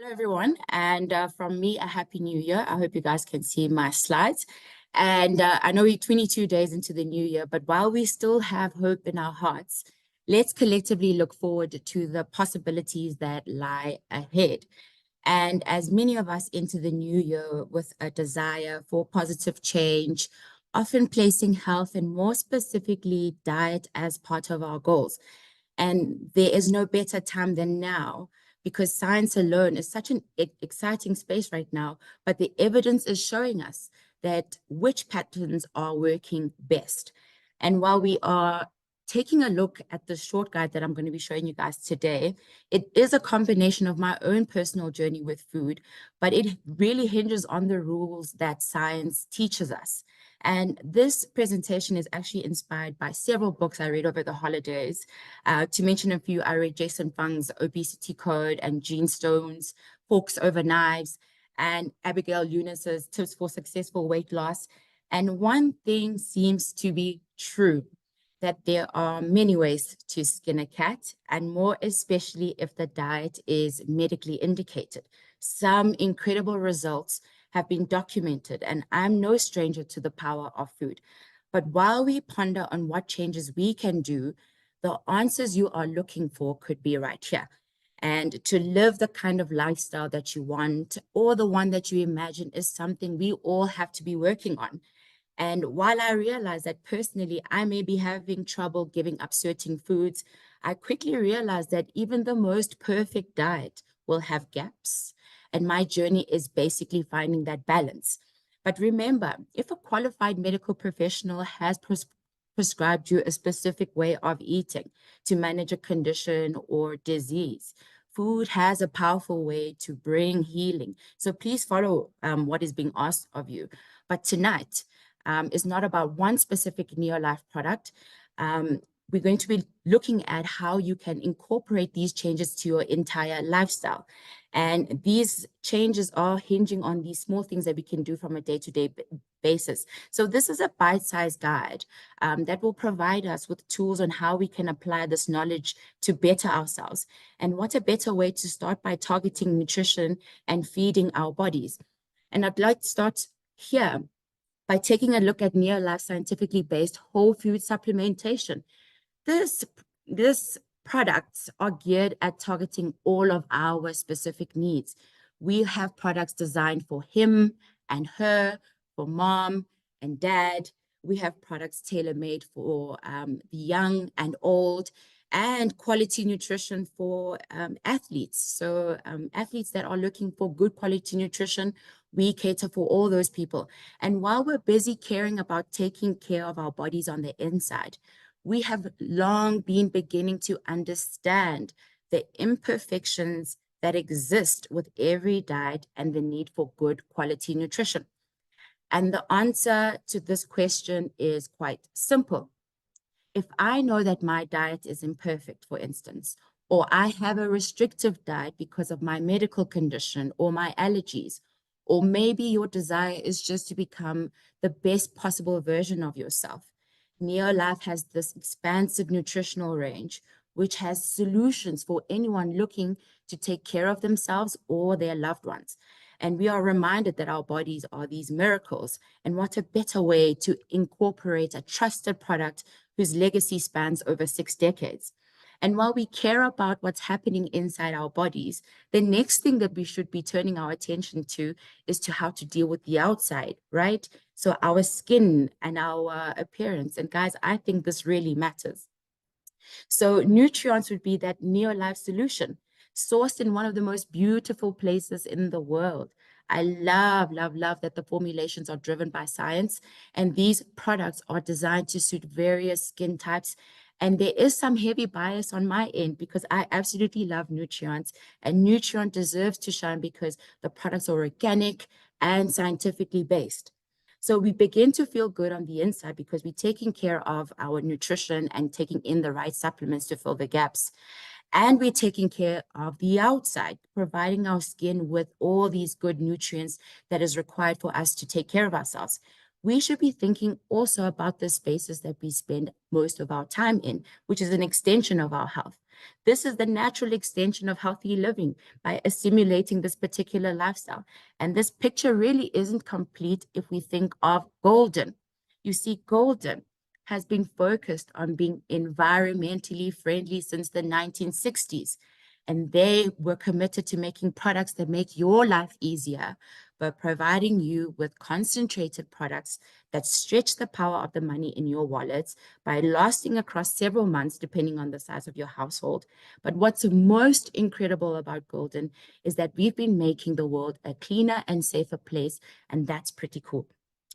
Hello, everyone. And from me, a happy new year. I hope you guys can see my slides. And I know we're 22 days into the new year, but while we still have hope in our hearts, let's collectively look forward to the possibilities that lie ahead. And as many of us enter the new year with a desire for positive change, often placing health and more specifically diet as part of our goals. And there is no better time than now because science alone is such an exciting space right now, but the evidence is showing us that which patterns are working best. And while we are taking a look at the short guide that I'm going to be showing you guys today, it is a combination of my own personal journey with food, but it really hinges on the rules that science teaches us. And this presentation is actually inspired by several books I read over the holidays. To mention a few, I read Jason Fung's Obesity Code and Gene Stone's Forks Over Knives and Abigail Eunice's Tips for Successful Weight Loss. And one thing seems to be true, that there are many ways to skin a cat, and more especially if the diet is medically indicated. Some incredible results have been documented, and I'm no stranger to the power of food. But while we ponder on what changes we can do, the answers you are looking for could be right here. And to live the kind of lifestyle that you want or the one that you imagine is something we all have to be working on. And while I realize that personally, I may be having trouble giving up certain foods, I quickly realized that even the most perfect diet will have gaps. And my journey is basically finding that balance. But remember, if a qualified medical professional has prescribed you a specific way of eating to manage a condition or disease, food has a powerful way to bring healing. So please follow what is being asked of you. But tonight, is not about one specific Neolife product. We're going to be looking at how you can incorporate these changes to your entire lifestyle. And these changes are hinging on these small things that we can do from a day-to-day basis. So this is a bite-sized guide that will provide us with tools on how we can apply this knowledge to better ourselves. And what a better way to start by targeting nutrition and feeding our bodies. And I'd like to start here by taking a look at Neolife scientifically based whole food supplementation. This products are geared at targeting all of our specific needs. We have products designed for him and her, for mom and dad. We have products tailor-made for the young and old, and quality nutrition for athletes. So athletes that are looking for good quality nutrition, we cater for all those people. And while we're busy caring about taking care of our bodies on the inside, we have long been beginning to understand the imperfections that exist with every diet and the need for good quality nutrition. And the answer to this question is quite simple. If I know that my diet is imperfect, for instance, or I have a restrictive diet because of my medical condition or my allergies, or maybe your desire is just to become the best possible version of yourself, Neolife has this expansive nutritional range, which has solutions for anyone looking to take care of themselves or their loved ones. And we are reminded that our bodies are these miracles. And what a better way to incorporate a trusted product whose legacy spans over 6 decades. And while we care about what's happening inside our bodies, the next thing that we should be turning our attention to is to how to deal with the outside, right? So our skin and our appearance. And guys, I think this really matters. So Nutrients would be that Neolife solution, sourced in one of the most beautiful places in the world. I love that the formulations are driven by science, and these products are designed to suit various skin types. And there is some heavy bias on my end because I absolutely love Nutrients, and Nutrient deserves to shine because the products are organic and scientifically based. So we begin to feel good on the inside because we're taking care of our nutrition and taking in the right supplements to fill the gaps. And we're taking care of the outside, providing our skin with all these good nutrients that is required for us to take care of ourselves. We should be thinking also about the spaces that we spend most of our time in, which is an extension of our health. This is the natural extension of healthy living by assimilating this particular lifestyle. And this picture really isn't complete if we think of Golden. You see, Golden has been focused on being environmentally friendly since the 1960s. And they were committed to making products that make your life easier, but providing you with concentrated products that stretch the power of the money in your wallets by lasting across several months, depending on the size of your household. But what's most incredible about Golden is that we've been making the world a cleaner and safer place, and that's pretty cool.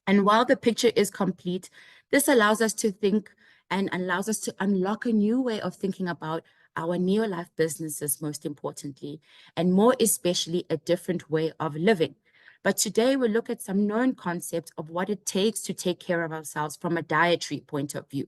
And while the picture is complete, this allows us to think and allows us to unlock a new way of thinking about our neo-life businesses, most importantly, and more especially a different way of living. But today we'll look at some known concepts of what it takes to take care of ourselves from a dietary point of view.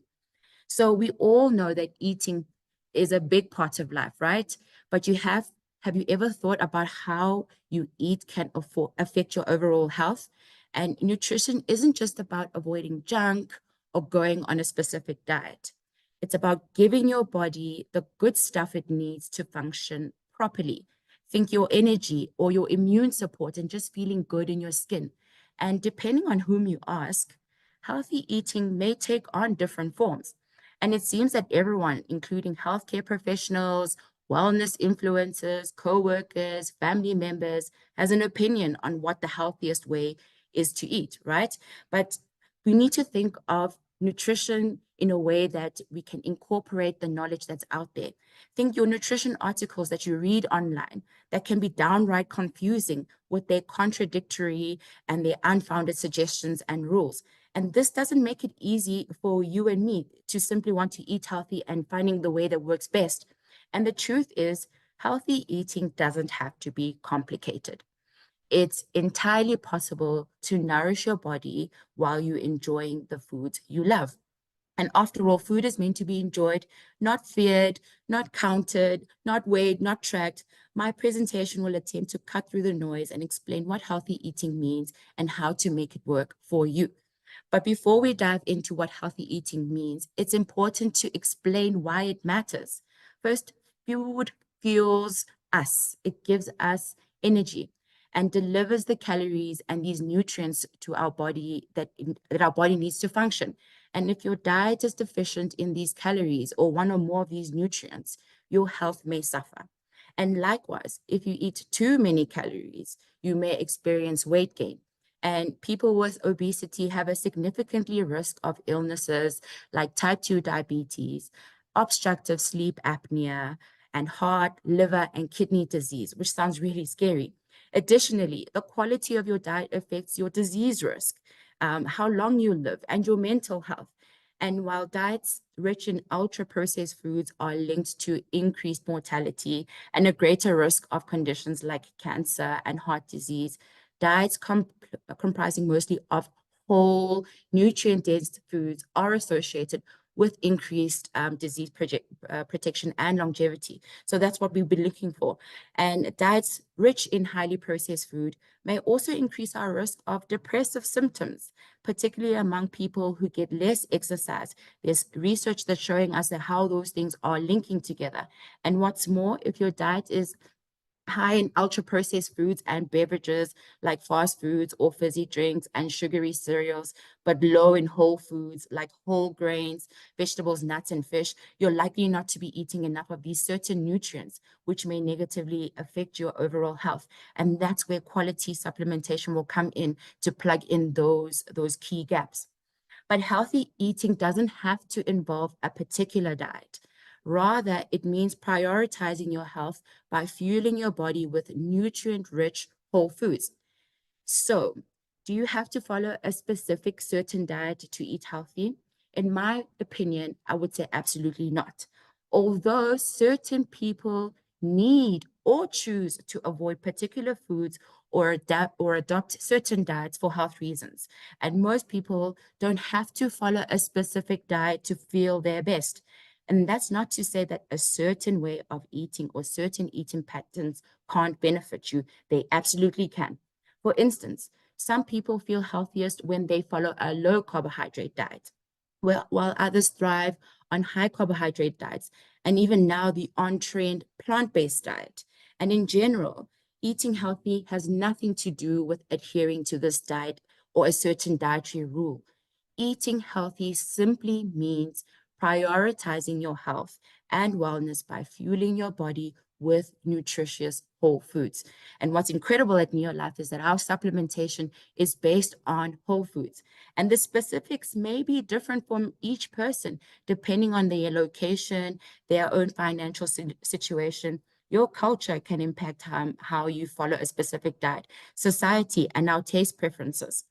So we all know that eating is a big part of life, right? But have you ever thought about how you eat can affect your overall health? And nutrition isn't just about avoiding junk or going on a specific diet. It's about giving your body the good stuff it needs to function properly. Think your energy or your immune support and just feeling good in your skin. And depending on whom you ask, healthy eating may take on different forms. And it seems that everyone, including healthcare professionals, wellness influencers, co-workers, family members, has an opinion on what the healthiest way is to eat, right? But we need to think of nutrition in a way that we can incorporate the knowledge that's out there. Think your nutrition articles that you read online that can be downright confusing with their contradictory and their unfounded suggestions and rules. And this doesn't make it easy for you and me to simply want to eat healthy and finding the way that works best. And the truth is, healthy eating doesn't have to be complicated. It's entirely possible to nourish your body while you're enjoying the foods you love. And after all, food is meant to be enjoyed, not feared, not counted, not weighed, not tracked. My presentation will attempt to cut through the noise and explain what healthy eating means and how to make it work for you. But before we dive into what healthy eating means, it's important to explain why it matters. First, food fuels us. It gives us energy and delivers the calories and these nutrients to our body that our body needs to function. And if your diet is deficient in these calories or one or more of these nutrients, your health may suffer. And likewise, if you eat too many calories, you may experience weight gain. And people with obesity have a significantly risk of illnesses like type 2 diabetes, obstructive sleep apnea, and heart, liver, and kidney disease, which sounds really scary. Additionally, the quality of your diet affects your disease risk, how long you live, and your mental health. And while diets rich in ultra-processed foods are linked to increased mortality and a greater risk of conditions like cancer and heart disease, diets comprising mostly of whole, nutrient-dense foods are associated with increased disease protection and longevity. So that's what we've been looking for. And diets rich in highly processed food may also increase our risk of depressive symptoms, particularly among people who get less exercise. There's research that's showing us that how those things are linking together. And what's more, if your diet is high in ultra-processed foods and beverages like fast foods or fizzy drinks and sugary cereals, but low in whole foods like whole grains, vegetables, nuts, and fish, you're likely not to be eating enough of these certain nutrients, which may negatively affect your overall health. And that's where quality supplementation will come in to plug in those key gaps. But healthy eating doesn't have to involve a particular diet. Rather, it means prioritizing your health by fueling your body with nutrient-rich whole foods. So, do you have to follow a specific certain diet to eat healthy? In my opinion, I would say absolutely not. Although certain people need or choose to avoid particular foods or adopt certain diets for health reasons. And most people don't have to follow a specific diet to feel their best. And that's not to say that a certain way of eating or certain eating patterns can't benefit you. They absolutely can. For instance, some people feel healthiest when they follow a low carbohydrate diet, while others thrive on high carbohydrate diets, and even now the on-trend plant-based diet. And in general, eating healthy has nothing to do with adhering to this diet or a certain dietary rule. Eating healthy simply means prioritizing your health and wellness by fueling your body with nutritious whole foods. And what's incredible at Neolife is that our supplementation is based on whole foods. And the specifics may be different from each person, depending on their location, their own financial situation. Your culture can impact how you follow a specific diet, society, and our taste preferences.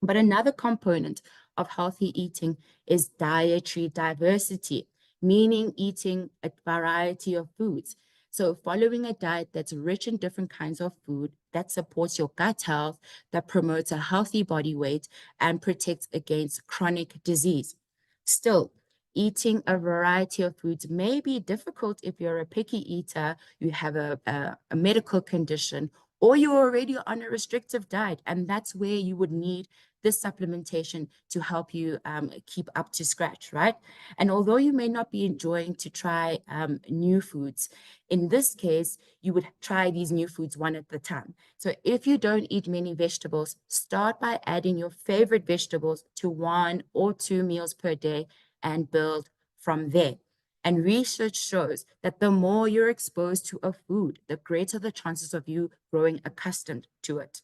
But another component of healthy eating is dietary diversity, meaning eating a variety of foods. So following a diet that's rich in different kinds of food that supports your gut health, that promotes a healthy body weight, and protects against chronic disease. Still, eating a variety of foods may be difficult if you're a picky eater, you have a medical condition, or you're already on a restrictive diet, and that's where you would need this supplementation to help you keep up to scratch, right? And although you may not be enjoying to try new foods, in this case, you would try these new foods one at a time. So if you don't eat many vegetables, start by adding your favorite vegetables to 1 or 2 meals per day and build from there. And research shows that the more you're exposed to a food, the greater the chances of you growing accustomed to it.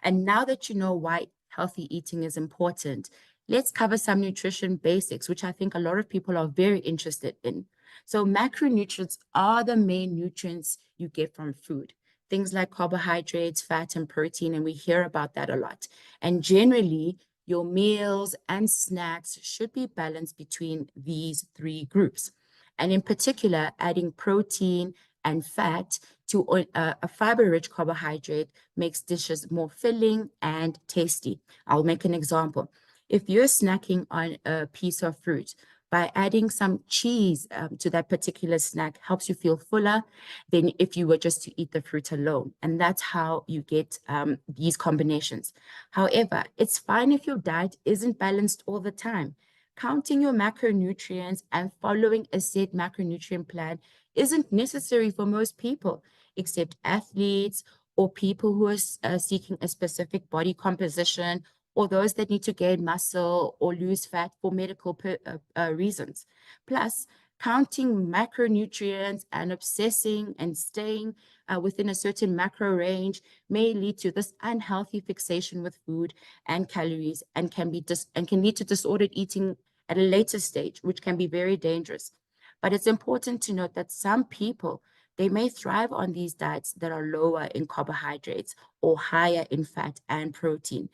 And now that you know why healthy eating is important, let's cover some nutrition basics, which I think a lot of people are very interested in. So macronutrients are the main nutrients you get from food. Things like carbohydrates, fat, and protein, and we hear about that a lot. And generally, your meals and snacks should be balanced between these 3 groups. And in particular, adding protein and fat to a fiber-rich carbohydrate makes dishes more filling and tasty. I'll make an example. If you're snacking on a piece of fruit, by adding some cheese to that particular snack helps you feel fuller than if you were just to eat the fruit alone. And that's how you get these combinations. However, it's fine if your diet isn't balanced all the time. Counting your macronutrients and following a set macronutrient plan isn't necessary for most people, except athletes or people who are seeking a specific body composition, or those that need to gain muscle or lose fat for medical reasons. Plus, counting macronutrients and obsessing and staying within a certain macro range may lead to this unhealthy fixation with food and calories, and can lead to disordered eating at a later stage, which can be very dangerous. But it's important to note that some people, they may thrive on these diets that are lower in carbohydrates or higher in fat and protein,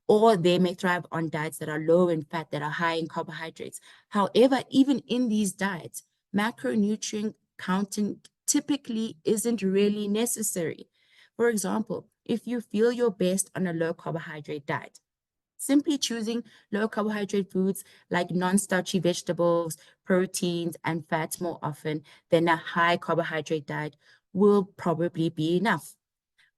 or they may thrive on diets that are low in fat, that are high in carbohydrates. However, even in these diets, macronutrient counting typically isn't really necessary. For example, if you feel your best on a low carbohydrate diet, simply choosing low carbohydrate foods like non-starchy vegetables, proteins, and fats more often than a high carbohydrate diet will probably be enough.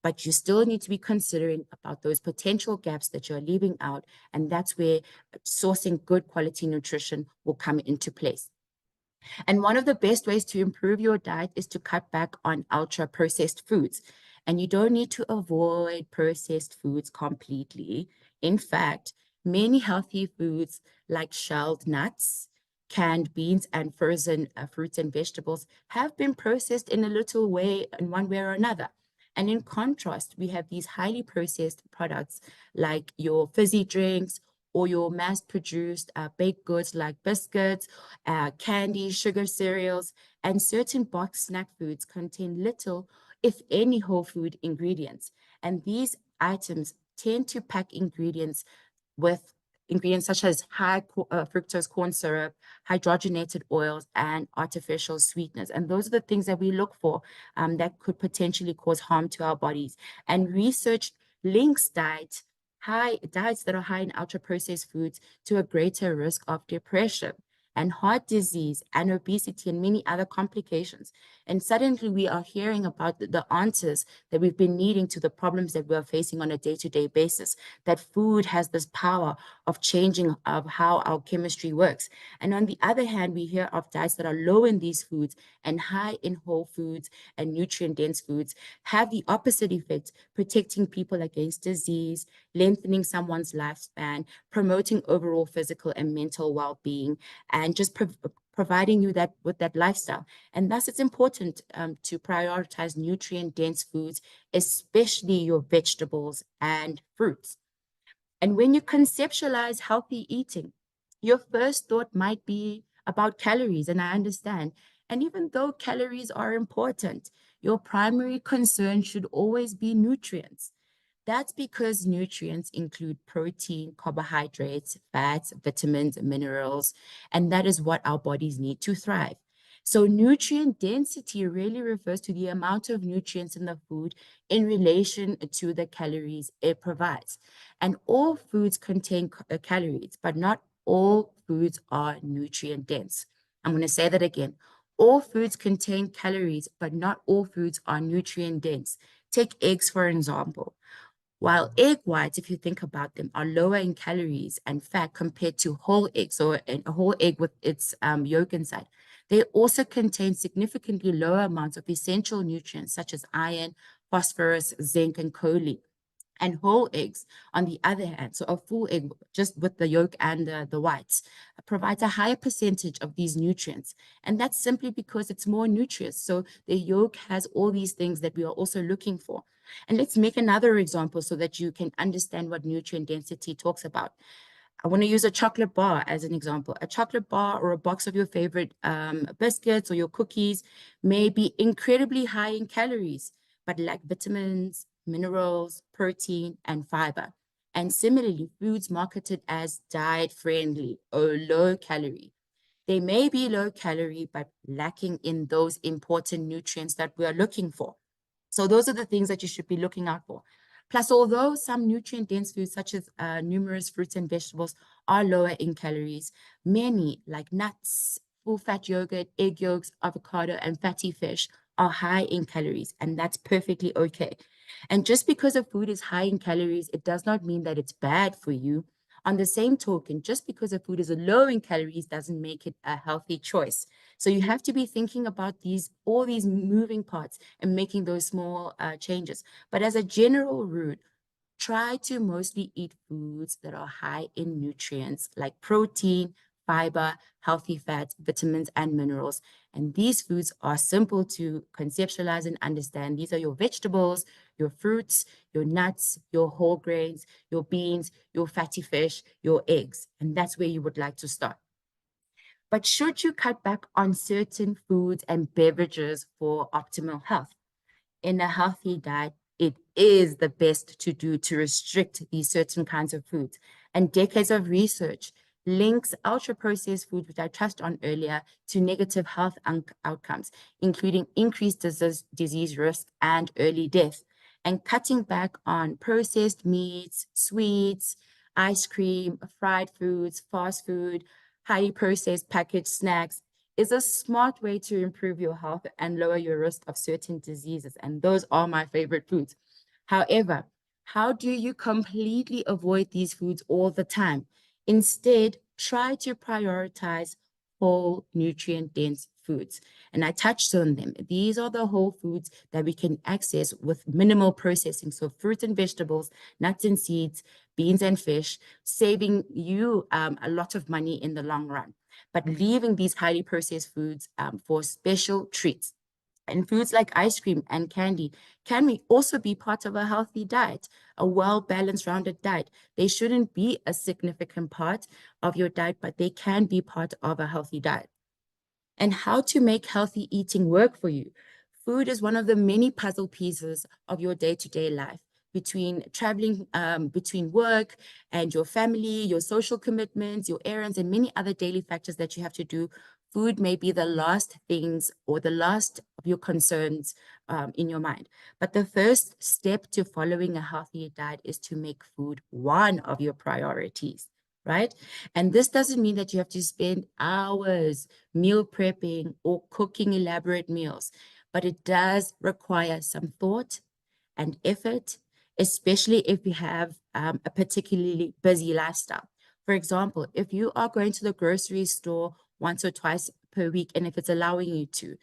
But you still need to be considering about those potential gaps that you're leaving out, and that's where sourcing good quality nutrition will come into place. And one of the best ways to improve your diet is to cut back on ultra processed foods. And you don't need to avoid processed foods completely. In fact, many healthy foods like shelled nuts, canned beans, and frozen fruits and vegetables have been processed in a little way, in one way or another. And in contrast, we have these highly processed products like your fizzy drinks or your mass-produced baked goods like biscuits, candy, sugar cereals, and certain boxed snack foods contain little, if any, whole food ingredients. And these items tend to pack ingredients with ingredients such as high fructose corn syrup, hydrogenated oils, and artificial sweeteners. And those are the things that we look for that could potentially cause harm to our bodies. And research links diets that are high in ultra-processed foods to a greater risk of depression. and heart disease and obesity and many other complications. And suddenly we are hearing about the answers that we've been needing to the problems that we're facing on a day-to-day basis, that food has this power of changing of how our chemistry works. And on the other hand, we hear of diets that are low in these foods and high in whole foods and nutrient-dense foods have the opposite effect, protecting people against disease, lengthening someone's lifespan, promoting overall physical and mental well-being, and just providing you that with that lifestyle. And thus it's important to prioritize nutrient-dense foods, especially your vegetables and fruits. And when you conceptualize healthy eating, your first thought might be about calories, and I understand. And even though calories are important, your primary concern should always be nutrients. That's because nutrients include protein, carbohydrates, fats, vitamins, minerals, and that is what our bodies need to thrive. So nutrient density really refers to the amount of nutrients in the food in relation to the calories it provides. And all foods contain calories, but not all foods are nutrient dense. I'm going to say that again. All foods contain calories, but not all foods are nutrient dense. Take eggs, for example. While egg whites, if you think about them, are lower in calories and fat compared to whole eggs or a whole egg with its yolk inside, they also contain significantly lower amounts of essential nutrients such as iron, phosphorus, zinc, and choline. And whole eggs, on the other hand, so a full egg just with the yolk and the whites, provides a higher percentage of these nutrients. And that's simply because it's more nutritious. So the yolk has all these things that we are also looking for. And let's make another example so that you can understand what nutrient density talks about. I want to use a chocolate bar as an example. A chocolate bar or a box of your favorite biscuits or your cookies may be incredibly high in calories, but lack vitamins, minerals, protein, and fiber. And similarly, foods marketed as diet-friendly or low-calorie. They may be low-calorie, but lacking in those important nutrients that we are looking for. So those are the things that you should be looking out for. Plus, although some nutrient-dense foods, such as numerous fruits and vegetables, are lower in calories, many, like nuts, full-fat yogurt, egg yolks, avocado, and fatty fish, are high in calories, and that's perfectly okay. And just because a food is high in calories, it does not mean that it's bad for you. On the same token, just because a food is low in calories doesn't make it a healthy choice. So you have to be thinking about all these moving parts and making those small changes. But as a general rule, try to mostly eat foods that are high in nutrients like protein, fiber, healthy fats, vitamins, and minerals. And these foods are simple to conceptualize and understand. These are your vegetables, your fruits, your nuts, your whole grains, your beans, your fatty fish, your eggs. And that's where you would like to start. But should you cut back on certain foods and beverages for optimal health? In a healthy diet, it is the best to do to restrict these certain kinds of foods. And decades of research links ultra-processed food, which I touched on earlier, to negative health outcomes, including increased disease risk and early death. And cutting back on processed meats, sweets, ice cream, fried foods, fast food, highly processed packaged snacks is a smart way to improve your health and lower your risk of certain diseases. And those are my favorite foods. However, how do you completely avoid these foods all the time? Instead, try to prioritize whole nutrient-dense foods. And I touched on them. These are the whole foods that we can access with minimal processing. So fruits and vegetables, nuts and seeds, beans and fish, saving you a lot of money in the long run, but leaving these highly processed foods for special treats. And foods like ice cream and candy can also be part of a healthy diet, a well-balanced, rounded diet. They shouldn't be a significant part of your diet, but they can be part of a healthy diet. And how to make healthy eating work for you. Food is one of the many puzzle pieces of your day-to-day life, between traveling, between work and your family, your social commitments, your errands, and many other daily factors that you have to do. Food may be the last things or the last of your concerns in your mind. But the first step to following a healthy diet is to make food one of your priorities. right? And this doesn't mean that you have to spend hours meal prepping or cooking elaborate meals, but it does require some thought and effort, especially if you have a particularly busy lifestyle. For example, if you are going to the grocery store once or twice per week, and if it's allowing you to,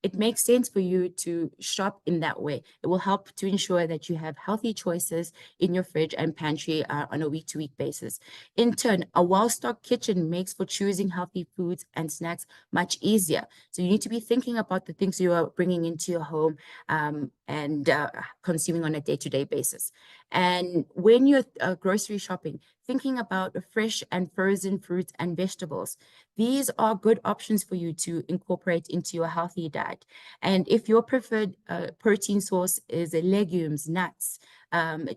it makes sense for you to shop in that way. It will help to ensure that you have healthy choices in your fridge and pantry on a week-to-week basis. In turn, a well-stocked kitchen makes for choosing healthy foods and snacks much easier. So you need to be thinking about the things you are bringing into your home and consuming on a day-to-day basis. And when you're grocery shopping, thinking about fresh and frozen fruits and vegetables, these are good options for you to incorporate into your healthy diet. And if your preferred protein source is legumes, nuts,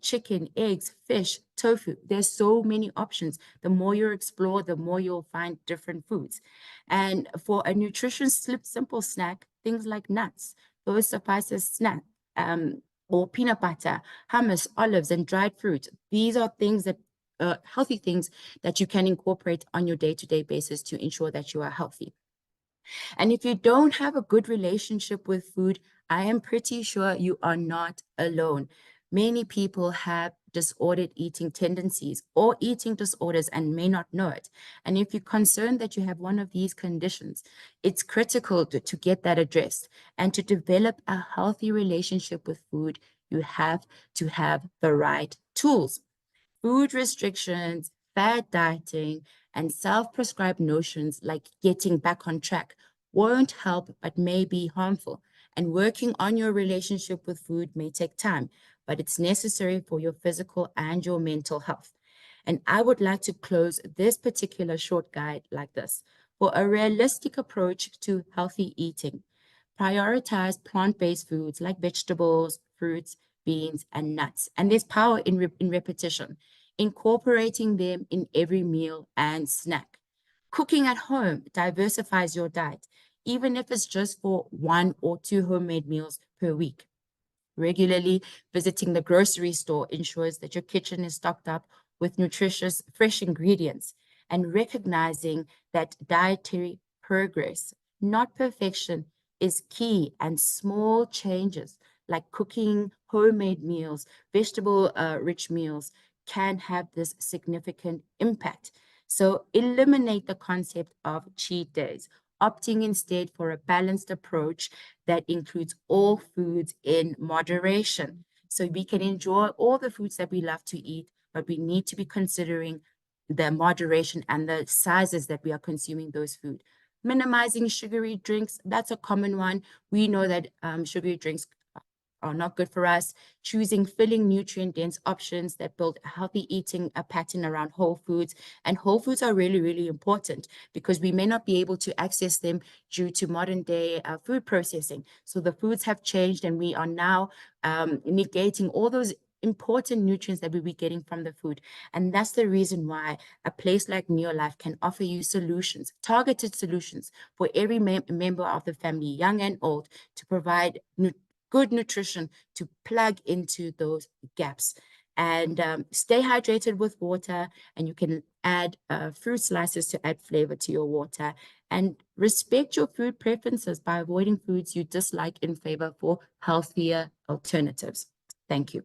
chicken, eggs, fish, tofu, there's so many options. The more you explore, the more you'll find different foods. And for a nutritious, simple snack, things like nuts, those suffice as snack. Or peanut butter, hummus, olives, and dried fruit. These are things that healthy things that you can incorporate on your day-to-day basis to ensure that you are healthy. And if you don't have a good relationship with food, I am pretty sure you are not alone. Many people have disordered eating tendencies or eating disorders and may not know it. And if you're concerned that you have one of these conditions, it's critical to get that addressed. And to develop a healthy relationship with food, you have to have the right tools. Food restrictions, fad dieting, and self-prescribed notions like getting back on track won't help but may be harmful. And working on your relationship with food may take time, but it's necessary for your physical and your mental health. And I would like to close this particular short guide like this. For a realistic approach to healthy eating, prioritize plant-based foods like vegetables, fruits, beans, and nuts. And there's power in repetition, incorporating them in every meal and snack. Cooking at home diversifies your diet, even if it's just for 1 or 2 homemade meals per week. Regularly visiting the grocery store ensures that your kitchen is stocked up with nutritious, fresh ingredients, and recognizing that dietary progress, not perfection, is key, and small changes like cooking homemade meals, vegetable rich meals can have this significant impact. So eliminate the concept of cheat days, opting instead for a balanced approach that includes all foods in moderation. So we can enjoy all the foods that we love to eat, but we need to be considering the moderation and the sizes that we are consuming those food. Minimizing sugary drinks, that's a common one. We know that sugary drinks are not good for us. Choosing filling nutrient-dense options that build a healthy eating pattern around whole foods. And whole foods are really, really important because we may not be able to access them due to modern day food processing. So the foods have changed and we are now negating all those important nutrients that we'll be getting from the food. And that's the reason why a place like Neolife can offer you solutions, targeted solutions for every member of the family, young and old, to provide good nutrition to plug into those gaps. And stay hydrated with water, and you can add fruit slices to add flavor to your water. And respect your food preferences by avoiding foods you dislike in favor for healthier alternatives. Thank you.